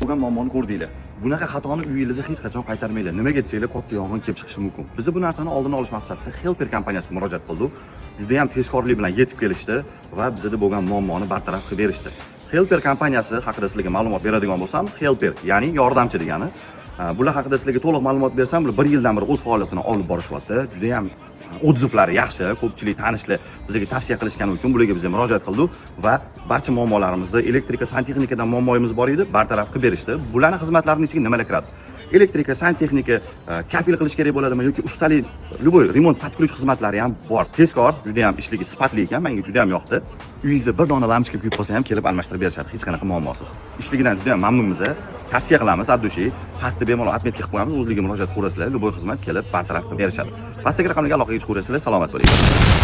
bo'lgan muammoni ko'rdinglar. Bunaqa xatoni uyingizda hech qachon qaytarmanglar. Nimaga desanglar, katta yong'in kelib chiqishi mumkin. Biz bu narsani oldini olish maqsadida Helper kompaniyasiga murojaat qildik. Juda ham tezkorlik bilan yetib kelishdi va bizda bo'lgan muammoni bartaraf qilib berishdi. Helper kompaniyasi haqida sizlarga ma'lumot beradigan bo'lsam, Helper, ya'ni yordamchi degani. Bular haqida sizlarga to'liq ma'lumot bersam, bular 1 yildan beri o'z faoliyatini olib borishyapti. Juda ham odzivlari yaxshi, ko'pchilik tanishlar bizga tavsiya qilishgani uchun bularga biz murojaat qildik va barcha muammolarimizni, elektrika, santexnikadan muammoyimiz bor edi, bartaraf qilib berishdi. Bularning xizmatlarining ichiga nimalar kiradi? Elektrika, santexnika, kafil qilish kerak bo'ladimi yoki ustalik, любой remont podключ xizmatlari ham bor. Tezkor, juda ham ishligi sifatli ekan, menga juda ham yoqdi. Uyingizda bir dona lampochka kuyib qolsa ham kelib almashtirib berishadi, hech qanaqa muammosiz. Ishligidan juda ham mamnunmiz. Tavsiya qilamiz, addushi. Pastda bemalol atmetga qilib qo'yamiz, o'zligiga murojaat qilasizlar, любой xizmat kelib bartaraf qilib berishadi. Pastdagi raqamlarga aloqaga chiqaverasizlar, salomat bo'ling.